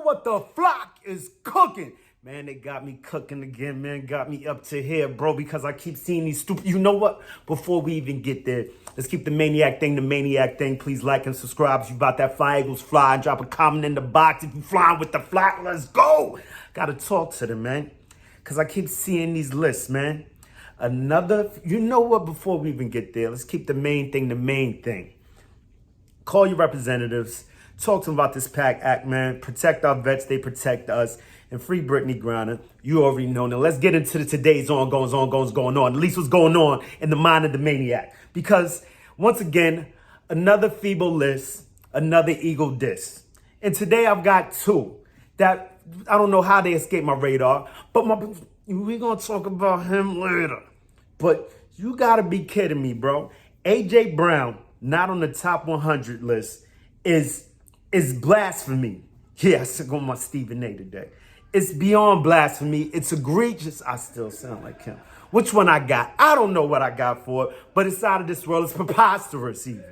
what the flock is cooking. Man, they got me cooking again, man. Got me up to here, bro, because I keep seeing these stupid... You know what? Before we even get there, let's keep the maniac thing. Please like and subscribe if you about that Fly Eagles fly. And drop a comment in the box if you flying with the flock. Let's go. Gotta talk to them, man, because I keep seeing these lists, man. You know what? Before we even get there, let's keep the main thing. Call your representatives. Talk to them about this PAC Act, man. Protect our vets. They protect us. And free Brittany Griner. You already know. Now, let's get into today's going on. At least what's going on in the mind of the maniac. Because, once again, another feeble list, another Eagle diss. And today I've got two that I don't know how they escaped my radar. But we're going to talk about him later. But you got to be kidding me, bro. A.J. Brown, not on the top 100 list, is blasphemy. Yeah, I said go on my Stephen A today. It's beyond blasphemy. It's egregious. I still sound like him. Which one I got? I don't know what I got for it, but it's out of this world. It's preposterous even.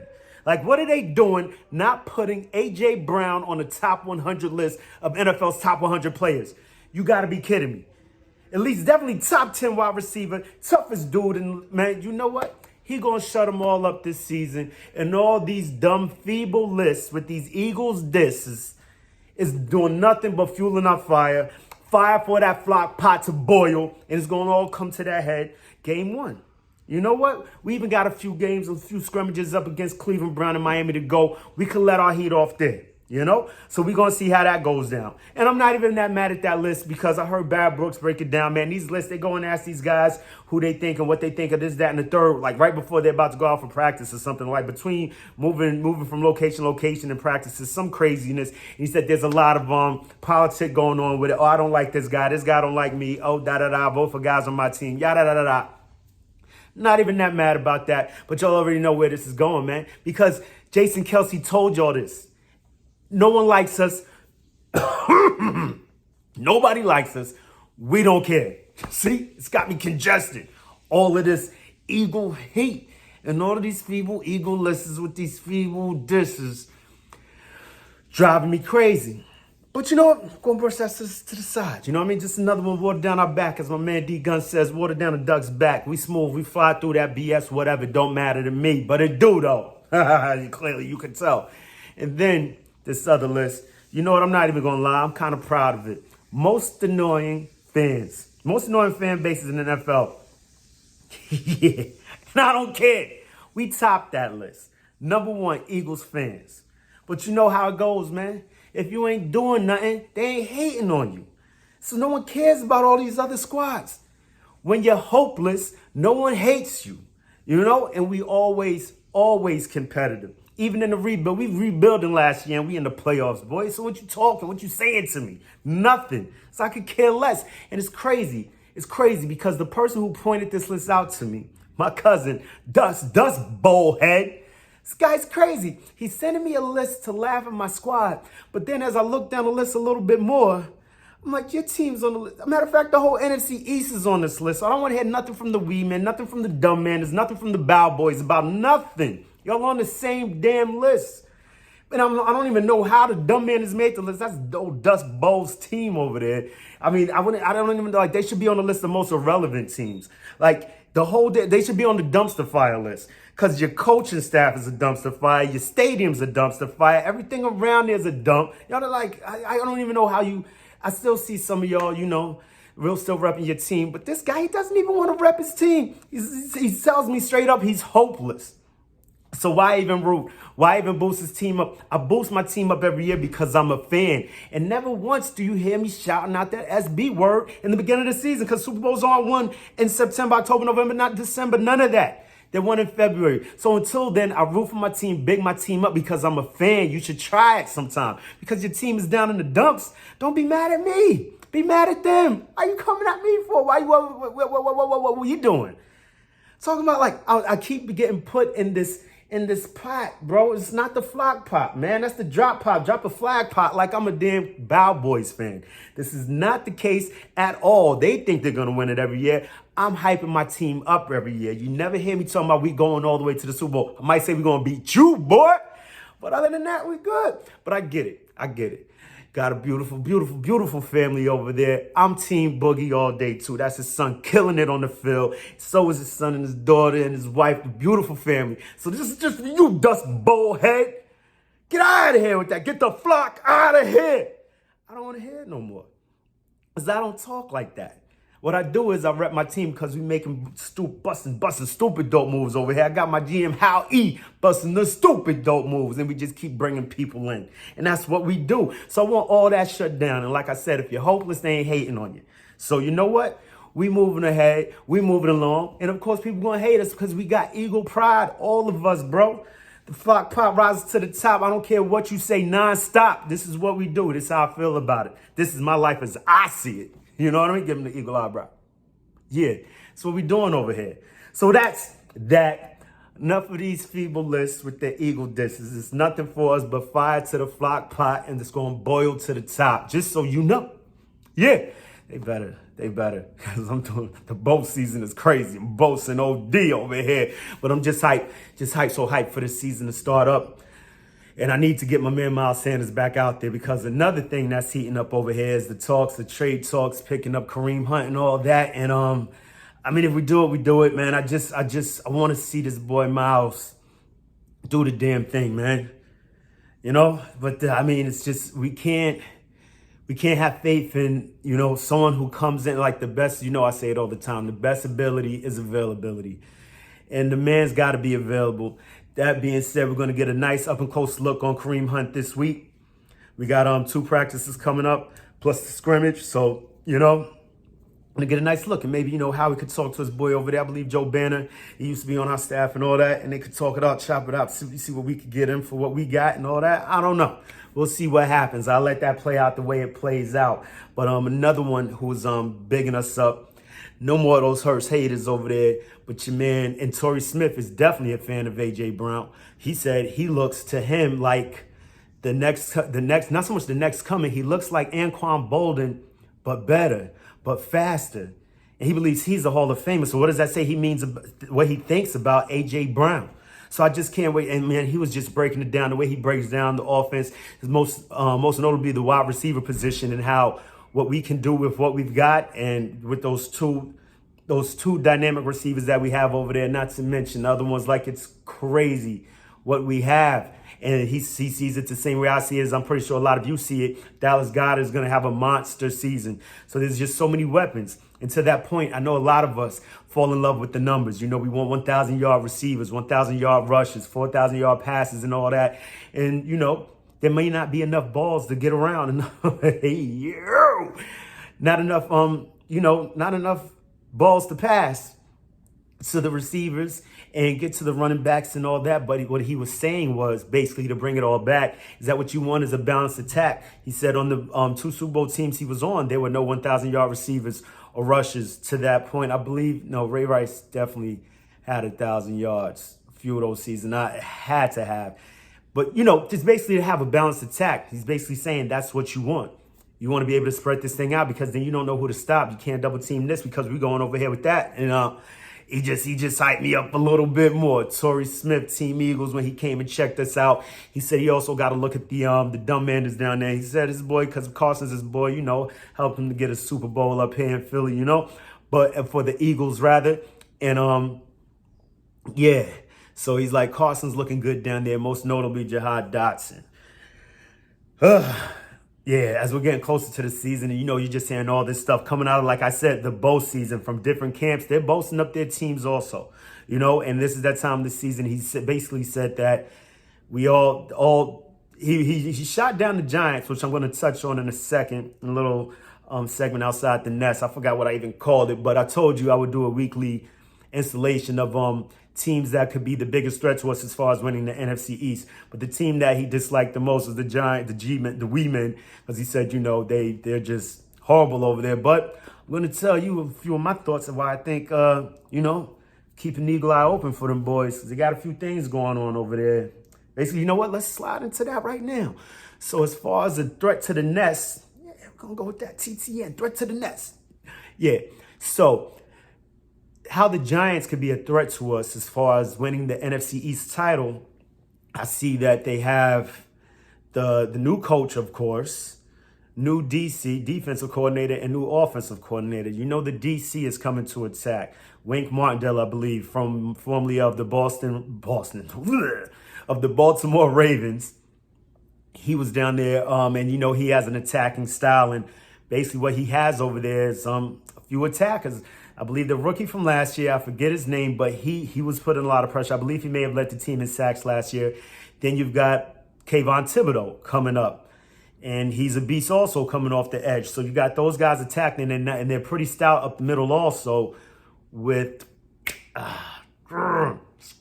Like, what are they doing not putting A.J. Brown on the top 100 list of NFL's top 100 players? You got to be kidding me. At least definitely top 10 wide receiver, toughest dude. And, man, you know what? He going to shut them all up this season. And all these dumb, feeble lists with these Eagles disses is doing nothing but fueling our fire. Fire for that flock pot to boil. And it's going to all come to that head. Game one. You know what? We even got a few scrimmages up against Cleveland Brown and Miami to go. We can let our heat off there. You know? So we're going to see how that goes down. And I'm not even that mad at that list because I heard Barrett Brooks break it down, man. These lists, they go and ask these guys who they think and what they think of this, that, and the third, like right before they're about to go out for practice or something, like between moving from location to location and practices, some craziness. And he said there's a lot of politics going on with it. Oh, I don't like this guy. This guy don't like me. Oh, da-da-da. Vote for guys on my team. Yada-da-da-da. Not even that mad about that. But y'all already know where this is going, man. Because Jason Kelce told y'all this. No one likes us. Nobody likes us. We don't care. See, it's got me congested. All of this Eagle hate and all of these feeble Eagle lists with these feeble disses driving me crazy. But you know what? I'm going to brush that to the side. You know what I mean? Just another one water down our back. As my man D Gun says, water down a duck's back. We smooth. We fly through that BS, whatever. Don't matter to me. But it do, though. Clearly, you can tell. And then this other list, you know what? I'm not even going to lie. I'm kind of proud of it. Most annoying fan bases in the NFL. Yeah. And I don't care. We topped that list. Number one, Eagles fans. But you know how it goes, man. If you ain't doing nothing, they ain't hating on you. So no one cares about all these other squads. When you're hopeless, no one hates you. You know? And we always competitive. Even in the rebuild, we rebuilding last year and we in the playoffs, boy. So what you talking? What you saying to me? Nothing. So I could care less. And it's crazy. It's crazy because the person who pointed this list out to me, my cousin, Dust Bowhead, this guy's crazy. He's sending me a list to laugh at my squad. But then as I look down the list a little bit more, I'm like, your team's on the list. As a matter of fact, the whole NFC East is on this list. So I don't want to hear nothing from the wee man, nothing from the dumb man. There's nothing from the bow boys about nothing. Y'all on the same damn list. And I don't even know how the dumb man has made the list. That's old Dust Bowles' team over there. I mean, I don't even know. Like, they should be on the list of most irrelevant teams. Like, they should be on the dumpster fire list. Because your coaching staff is a dumpster fire. Your stadium's a dumpster fire. Everything around there is a dump. Y'all are like, I don't even know how you... I still see some of y'all, you know, real still repping your team. But this guy, he doesn't even want to rep his team. He tells me straight up he's hopeless. So why even root? Why even boost his team up? I boost my team up every year because I'm a fan. And never once do you hear me shouting out that SB word in the beginning of the season because Super Bowls aren't won in September, October, November, not December, none of that. They won in February. So until then, I root for my team, big my team up because I'm a fan. You should try it sometime. Because your team is down in the dumps, don't be mad at me. Be mad at them. Why are you coming at me for? What are you doing? Talking about like, I keep getting put in this pot, bro. It's not the flock pot, man. That's the drop pot. Drop a flag pot like I'm a damn Bow Boys fan. This is not the case at all. They think they're going to win it every year. I'm hyping my team up every year. You never hear me talking about we going all the way to the Super Bowl. I might say we're going to beat you, boy. But other than that, we're good. But I get it. Got a beautiful, beautiful, beautiful family over there. I'm Team Boogie all day, too. That's his son killing it on the field. So is his son and his daughter and his wife. A beautiful family. So this is just for you, Dust Bowl head. Get out of here with that. Get the flock out of here. I don't want to hear it no more. Because I don't talk like that. What I do is I rep my team because we making busting stupid dope moves over here. I got my GM Hal E busting the stupid dope moves, and we just keep bringing people in. And that's what we do. So I want all that shut down. And like I said, if you're hopeless, they ain't hating on you. So you know what? We moving ahead. We moving along. And of course, people going to hate us because we got eagle pride. All of us, bro. The flock pop rises to the top. I don't care what you say nonstop. This is what we do. This is how I feel about it. This is my life as I see it. You know what I mean? Give them the eagle eyebrow. Yeah, that's what we doing over here. So that's that. Enough of these feeble lists with their eagle disses. It's nothing for us but fire to the flock pot, and it's going to boil to the top. Just so you know. Yeah, they better. Because I'm doing, the boat season is crazy. I'm boasting OD over here. But I'm just hyped. So hyped for the season to start up. And I need to get my man Miles Sanders back out there, because another thing that's heating up over here is the trade talks, picking up Kareem Hunt and all that. And I mean, if we do it, we do it, man. I want to see this boy Miles do the damn thing, man. You know, but I mean, it's just we can't have faith in, you know, someone who comes in like the best. You know, I say it all the time. The best ability is availability, and the man's got to be available. That being said, we're going to get a nice up-and-close look on Kareem Hunt this week. We got 2 practices coming up, plus the scrimmage. So, you know, I'm going to get a nice look. And maybe, you know, how we could talk to his boy over there. I believe Joe Banner, he used to be on our staff and all that. And they could talk it out, chop it out, see what we could get him for what we got and all that. I don't know. We'll see what happens. I'll let that play out the way it plays out. But another one who's bigging us up. No more of those Hurst haters over there. But your man, and Torrey Smith is definitely a fan of A.J. Brown. He said he looks to him like the next, not so much the next coming. He looks like Anquan Bolden, but better, but faster. And he believes he's a Hall of Famer. So what does that say? He means what he thinks about A.J. Brown. So I just can't wait. And man, he was just breaking it down. The way he breaks down the offense is most notably the wide receiver position, and how what we can do with what we've got, and with those two dynamic receivers that we have over there, not to mention the other ones. Like, it's crazy what we have. And he sees it the same way I see it, as I'm pretty sure a lot of you see it. Dallas Goedert is going to have a monster season. So there's just so many weapons. And to that point, I know a lot of us fall in love with the numbers. You know, we want 1,000-yard receivers, 1,000-yard rushes, 4,000-yard passes and all that. And, you know, there may not be enough balls to get around. Not enough, not enough balls to pass to the receivers and get to the running backs and all that. But what he was saying was, basically, to bring it all back, is that what you want is a balanced attack. He said on the 2 Super Bowl teams he was on, there were no 1,000-yard receivers or rushes to that point. I believe, no, Ray Rice definitely had 1,000 yards a few of those seasons. I had to have. But, you know, just basically to have a balanced attack. He's basically saying that's what you want. You want to be able to spread this thing out, because then you don't know who to stop. You can't double team this because we're going over here with that. And he just hyped me up a little bit more. Torrey Smith, Team Eagles, when he came and checked us out, he said he also got to look at the dumb man that's down there. He said his boy, because Carson's his boy, you know, helped him to get a Super Bowl up here in Philly, you know. But for the Eagles, rather. And, yeah. So he's like, Carson's looking good down there, most notably Jahad Dotson. Yeah, as we're getting closer to the season, and you know, you're just hearing all this stuff coming out of, like I said, the bowl season from different camps. They're boasting up their teams also, you know, and this is that time of the season. He basically said that we he shot down the Giants, which I'm going to touch on in a second, in a little segment outside the nest. I forgot what I even called it, but I told you I would do a weekly installation of teams that could be the biggest threat to us as far as winning the NFC East. But the team that he disliked the most was the Wee Men, because he said, you know, they're just horrible over there. But I'm going to tell you a few of my thoughts of why I think, you know, keep an eagle eye open for them boys, because they got a few things going on over there. Basically, you know what? Let's slide into that right now. So as far as a threat to the nest, yeah, we're going to go with that TTN, threat to the nest. Yeah, so how the Giants could be a threat to us as far as winning the NFC East title, I see that they have the new coach, of course, new DC, defensive coordinator, and new offensive coordinator. You know the DC is coming to attack. Wink Martindale, I believe, from formerly of the of the Baltimore Ravens. He was down there, and you know he has an attacking style, and basically what he has over there is a few attackers. I believe the rookie from last year, I forget his name, but he was putting a lot of pressure. I believe he may have led the team in sacks last year. Then you've got Kayvon Thibodeau coming up, and he's a beast also coming off the edge. So you got those guys attacking, and they're pretty stout up the middle also with, I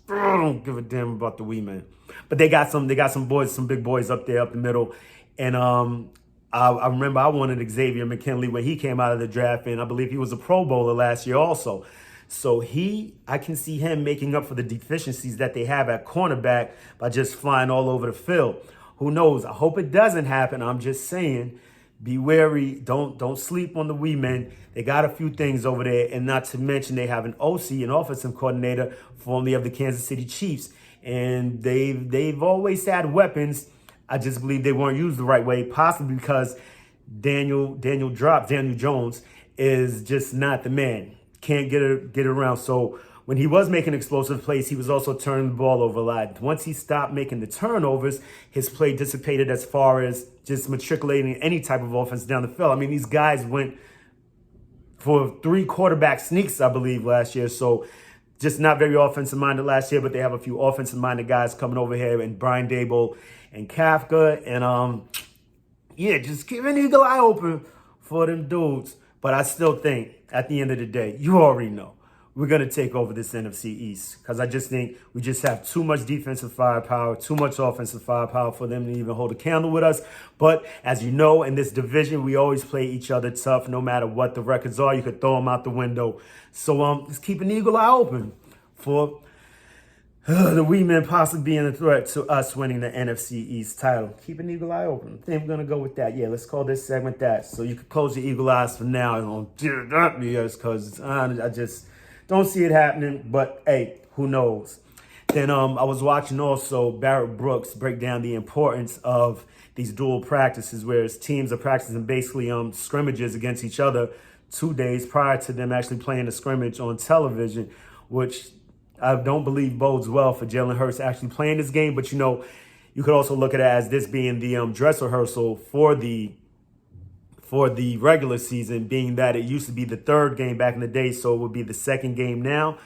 don't give a damn about the wee man. But they got some boys, some big boys up there up the middle. And I remember I wanted Xavier McKinley when he came out of the draft, and I believe he was a Pro Bowler last year also. So I can see him making up for the deficiencies that they have at cornerback by just flying all over the field. Who knows? I hope it doesn't happen. I'm just saying, be wary. Don't sleep on the wee men. They got a few things over there, and not to mention they have an OC, an offensive coordinator, formerly of the Kansas City Chiefs, and they've always had weapons. I just believe they weren't used the right way, possibly because Daniel Jones is just not the man. Can't get it around. So when he was making explosive plays, he was also turning the ball over a lot. Once he stopped making the turnovers, his play dissipated as far as just matriculating any type of offense down the field. I mean, these guys went for 3 quarterback sneaks, I believe, last year. So just not very offensive-minded last year, but they have a few offensive-minded guys coming over here, and Brian Dable and Kafka. And, yeah, just keep an eagle eye open for them dudes. But I still think, at the end of the day, you already know, we're going to take over this NFC East, because I just think we just have too much defensive firepower, too much offensive firepower for them to even hold a candle with us. But as you know, in this division, we always play each other tough. No matter what the records are, you could throw them out the window. So let's keep an eagle eye open for the wee men possibly being a threat to us winning the NFC East title. Keep an eagle eye open. I think I'm going to go with that. Yeah, let's call this segment that. So you can close your eagle eyes for now and don't tear it up, because I just don't see it happening. But hey, who knows? Then I was watching also Barrett Brooks break down the importance of these dual practices, whereas teams are practicing basically scrimmages against each other 2 days prior to them actually playing a scrimmage on television, which I don't believe bodes well for Jalen Hurts actually playing this game. But, you could also look at it as this being the dress rehearsal for the regular season, being that it used to be the 3rd game back in the day, so it would be the 2nd game now.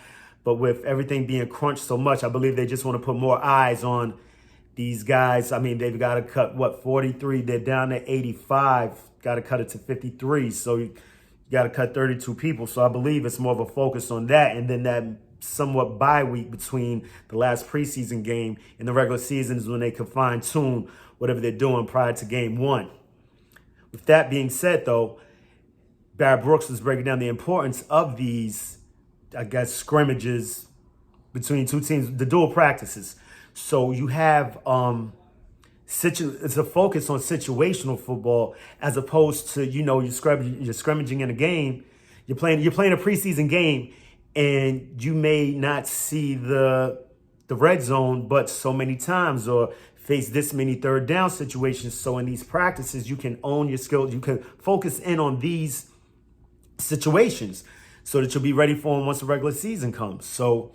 But with everything being crunched so much, I believe they just want to put more eyes on these guys. I mean, they've got to cut, 43? They're down to 85. Got to cut it to 53. So you got to cut 32 people. So I believe it's more of a focus on that. And then that somewhat bye week between the last preseason game and the regular season is when they can fine tune whatever they're doing prior to game 1. With that being said, though, Barrett Brooks was breaking down the importance of these, scrimmages between two teams, the dual practices. So you have it's a focus on situational football as opposed to, you're scrimmaging in a game. You're playing a preseason game, and you may not see the red zone but so many times, or face this many 3rd down situations. So in these practices, you can own your skills. You can focus in on these situations so that you'll be ready for them once the regular season comes. So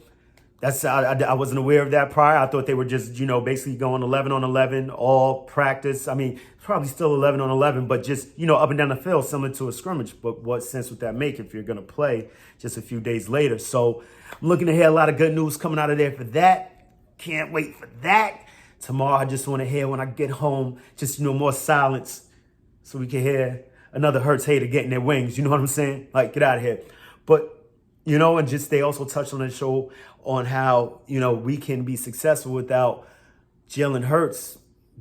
I wasn't aware of that prior. I thought they were just, basically going 11 on 11, all practice. I mean, probably still 11 on 11, but just, up and down the field, similar to a scrimmage. But what sense would that make if you're going to play just a few days later? So I'm looking to hear a lot of good news coming out of there for that. Can't wait for that. Tomorrow, I just want to hear when I get home, just, more silence so we can hear another Hurts hater getting their wings. You know what I'm saying? Like, get out of here. But, and just they also touched on the show on how, we can be successful without Jalen Hurts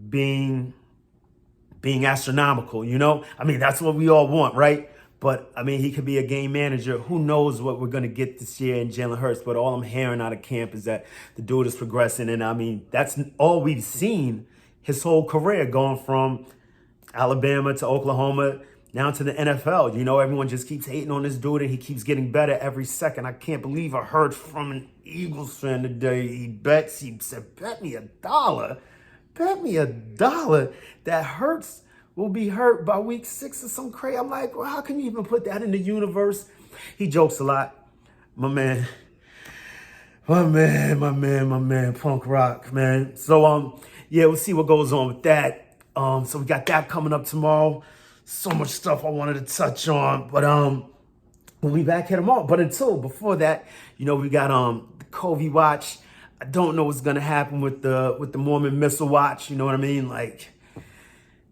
being astronomical, I mean, that's what we all want, right? But, I mean, he could be a game manager. Who knows what we're going to get this year in Jalen Hurts? But all I'm hearing out of camp is that the dude is progressing. And, I mean, that's all we've seen his whole career, going from Alabama to Oklahoma, now to the NFL. Everyone just keeps hating on this dude, and he keeps getting better every second. I can't believe I heard from an Eagles fan today. He said, bet me $1 that Hurts will be hurt by week 6 or some crazy. I'm like, well, how can you even put that in the universe? He jokes a lot. My man, Punk Rock, man. So, yeah, we'll see what goes on with that. So we got that coming up tomorrow. So much stuff I wanted to touch on, but we'll be back here tomorrow. But before that, we got the Covey watch. I don't know what's gonna happen with the Mormon missile watch. You know what I mean? Like,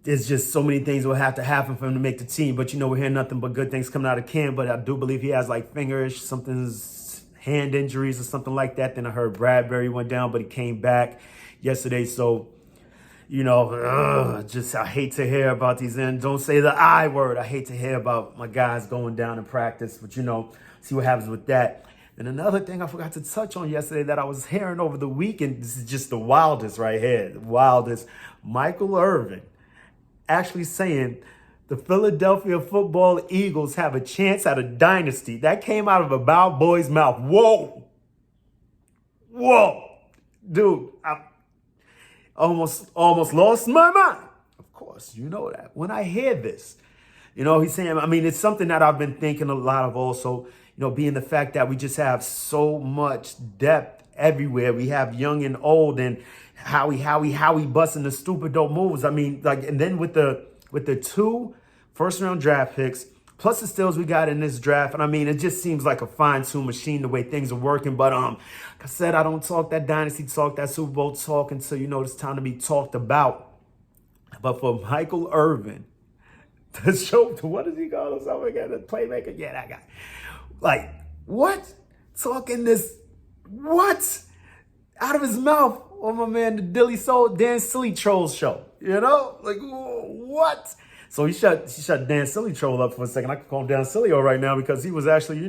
there's just so many things will have to happen for him to make the team. But we're hearing nothing but good things coming out of camp. But I do believe he has like fingerish, something's hand injuries or something like that. Then I heard Bradbury went down, but he came back yesterday. So, I hate to hear about these. And don't say the I word. I hate to hear about my guys going down in practice. But, see what happens with that. And another thing I forgot to touch on yesterday that I was hearing over the weekend. This is just the wildest right here. The wildest. Michael Irvin actually saying the Philadelphia football Eagles have a chance at a dynasty. That came out of a Bow Boy's mouth. Whoa. Dude, I almost lost my mind. Of course, you know that. When I hear this, he's saying, it's something that I've been thinking a lot of also, being the fact that we just have so much depth everywhere. We have young and old, and how we busting the stupid dope moves. And then with the 2 first-round draft picks, plus the steals we got in this draft, and it just seems like a fine-tuned machine the way things are working. But like I said, I don't talk that dynasty talk, that Super Bowl talk until it's time to be talked about. But for Michael Irvin to show, what does he call himself again? The playmaker? Yeah, that guy. Like, what? Talking this, what? Out of his mouth on my man, the Dan Silly Troll show. Like, what? So he shut Dan Silly Troll up for a second. I could call him Dan Silly right now because he was actually,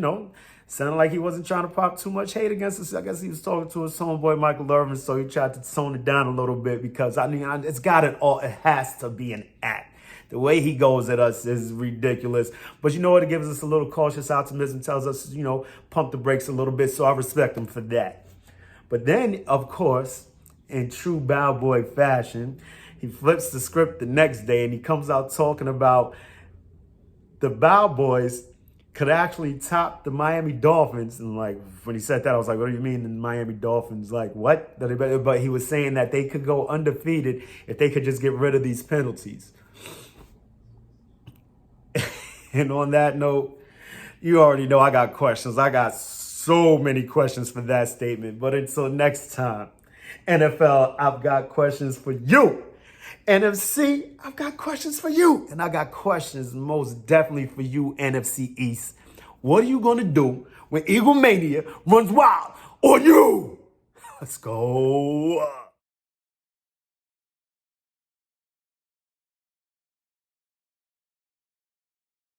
sounded like he wasn't trying to pop too much hate against us. I guess he was talking to his homeboy Michael Irvin, so he tried to tone it down a little bit because, it's got it all. It has to be an act. The way he goes at us is ridiculous. But you know what? It gives us a little cautious optimism, tells us, pump the brakes a little bit. So I respect him for that. But then, of course, in true Bow Boy fashion, he flips the script the next day and he comes out talking about the Bow Boys could actually top the Miami Dolphins. And when he said that, I was like, what do you mean the Miami Dolphins? Like, what? But he was saying that they could go undefeated if they could just get rid of these penalties. And on that note, you already know I got questions. I got so many questions for that statement. But until next time, NFL, I've got questions for you. NFC, I've got questions for you. And I got questions most definitely for you, NFC East. What are you going to do when Eagle Mania runs wild on you? Let's go.